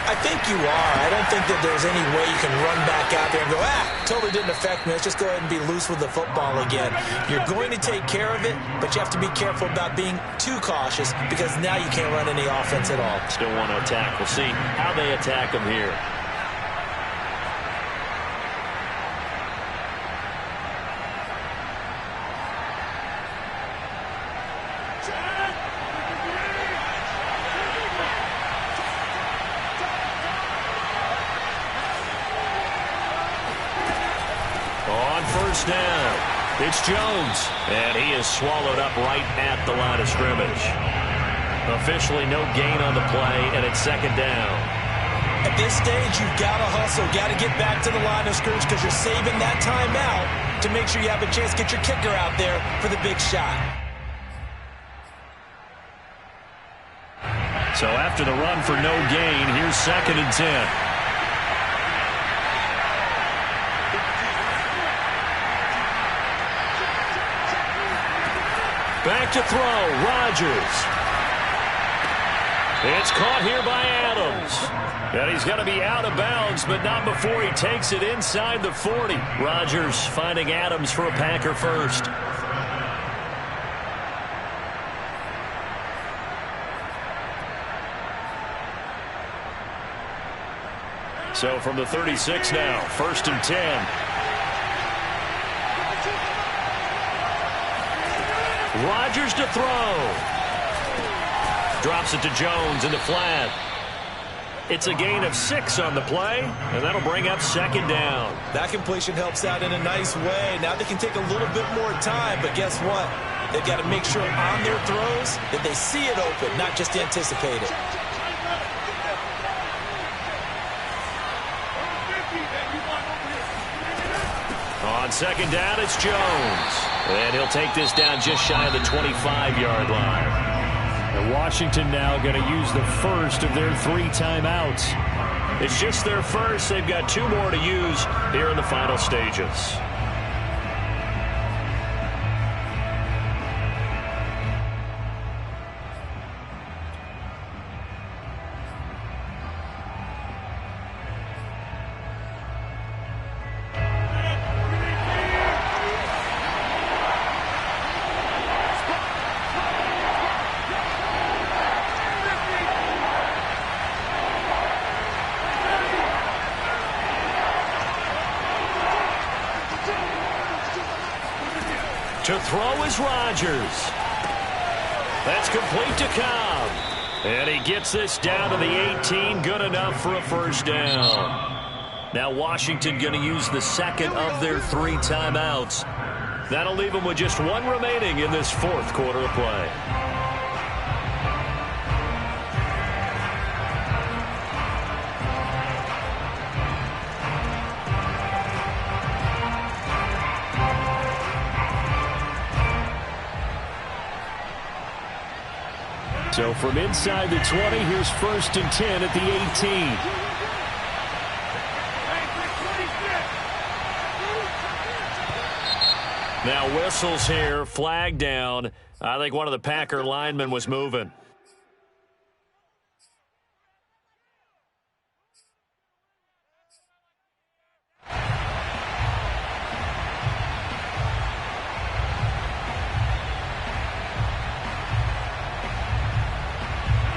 I think you are. I don't think that there's any way you can run back out there and go, totally didn't affect me. Let's just go ahead and be loose with the football again. You're going to take care of it, but you have to be careful about being too cautious because now you can't run any offense at all. Still want to attack. We'll see how they attack them here. Down. It's Jones, and he is swallowed up right at the line of scrimmage. Officially no gain on the play, and it's 2nd down. At this stage, you've got to hustle, got to get back to the line of scrimmage because you're saving that timeout to make sure you have a chance to get your kicker out there for the big shot. So after the run for no gain, here's 2nd and 10. Back to throw, Rodgers. It's caught here by Adams. And he's going to be out of bounds, but not before he takes it inside the 40. Rodgers finding Adams for a Packer first. So from the 36 now, 1st and 10. Rodgers to throw. Drops it to Jones in the flat. It's a gain of 6 on the play, and that'll bring up second down. That completion helps out in a nice way. Now they can take a little bit more time, but guess what? They've got to make sure on their throws that they see it open, not just anticipate it. On second down, it's Jones. And he'll take this down just shy of the 25-yard line. And Washington now going to use the first of their 3 timeouts. It's just their first. They've got 2 more to use here in the final stages. To throw is Rodgers. That's complete to Cobb. And he gets this down to the 18. Good enough for a first down. Now Washington going to use the second of their 3 timeouts. That'll leave them with just 1 remaining in this 4th quarter of play. So from inside the 20, here's 1st and 10 at the 18. Now whistles here, flag down. I think one of the Packer linemen was moving.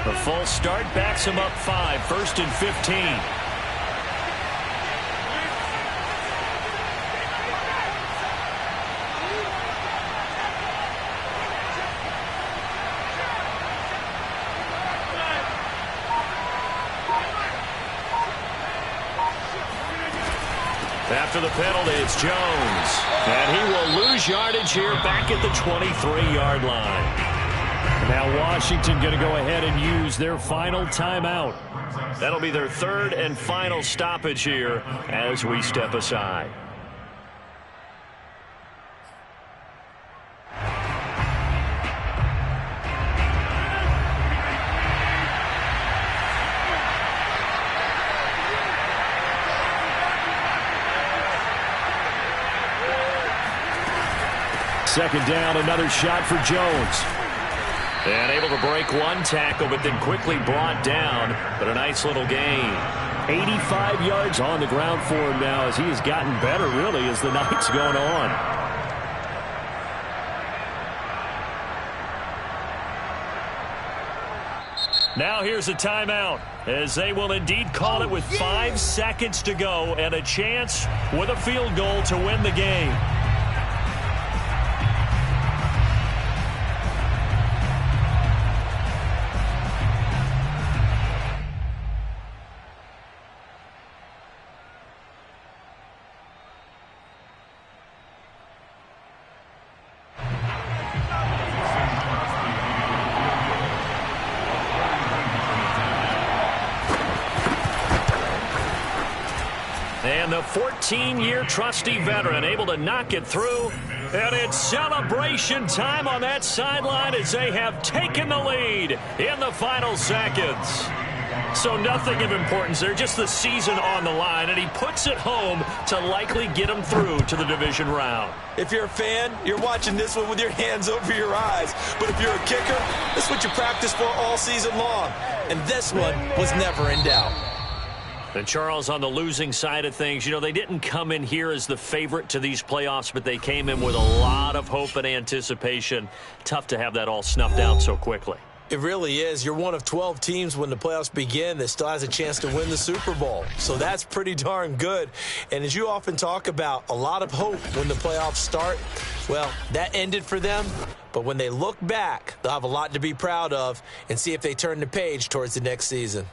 The full start backs him up 5, 1st and 15. After the penalty, it's Jones. And he will lose yardage here back at the 23-yard line. Now Washington going to go ahead and use their final timeout. That'll be their 3rd and final stoppage here as we step aside. Second down, another shot for Jones. And able to break 1 tackle, but then quickly brought down. But a nice little gain. 85 yards on the ground for him now as he has gotten better, really, as the night's gone on. Now here's a timeout, as they will indeed call it with 5 seconds to go and a chance with a field goal to win the game. And the 14-year trusty veteran able to knock it through. And it's celebration time on that sideline as they have taken the lead in the final seconds. So nothing of importance there, just the season on the line, and he puts it home to likely get him through to the division round. If you're a fan, you're watching this one with your hands over your eyes. But if you're a kicker, this is what you practice for all season long. And this one was never in doubt. And Charles, on the losing side of things, you know, they didn't come in here as the favorite to these playoffs, but they came in with a lot of hope and anticipation. Tough to have that all snuffed out so quickly. It really is. You're one of 12 teams when the playoffs begin that still has a chance to win the Super Bowl. So that's pretty darn good. And as you often talk about, a lot of hope when the playoffs start. Well, that ended for them. But when they look back, they'll have a lot to be proud of and see if they turn the page towards the next season.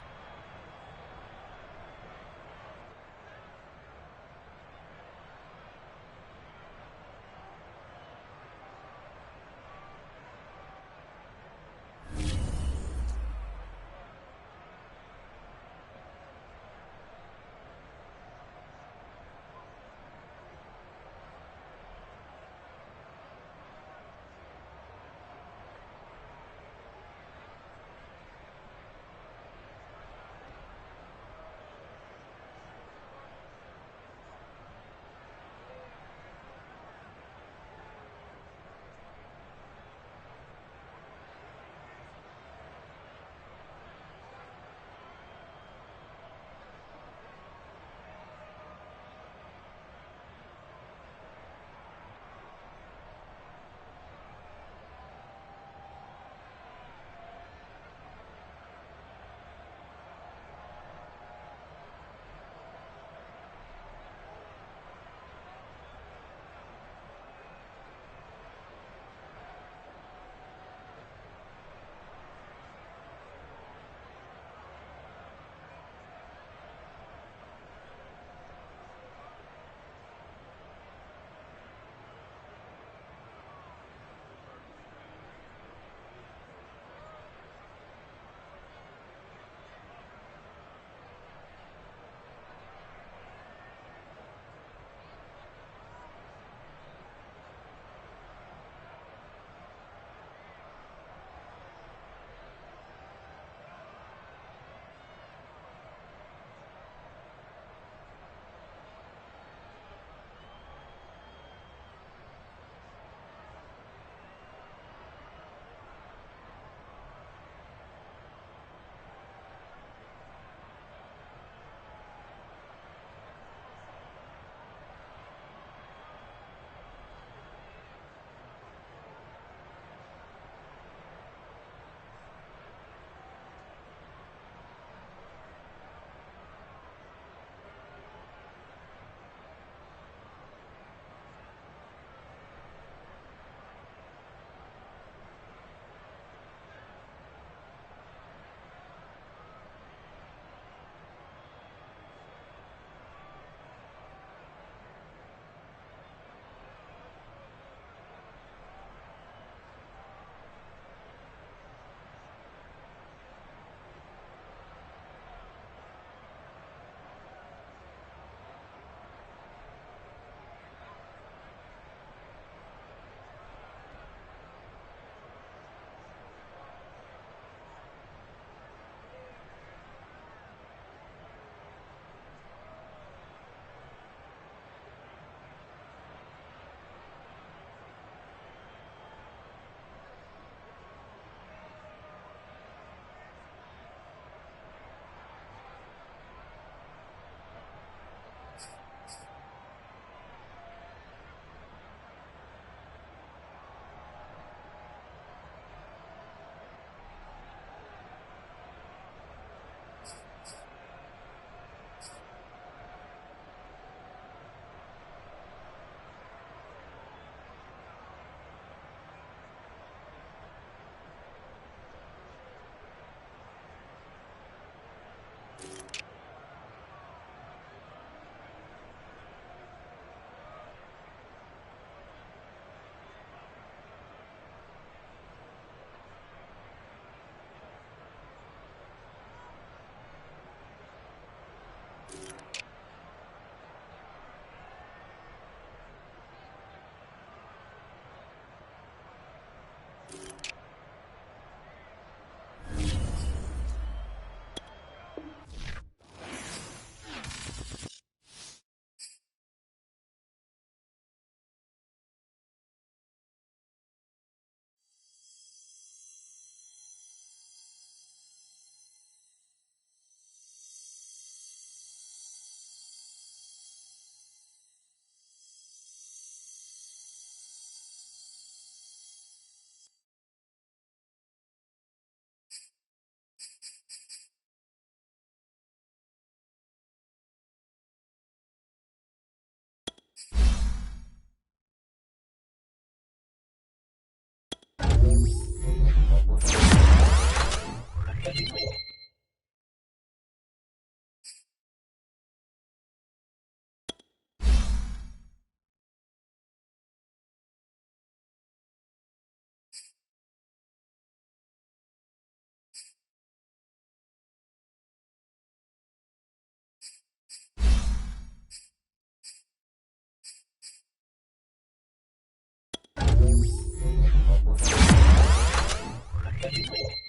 it.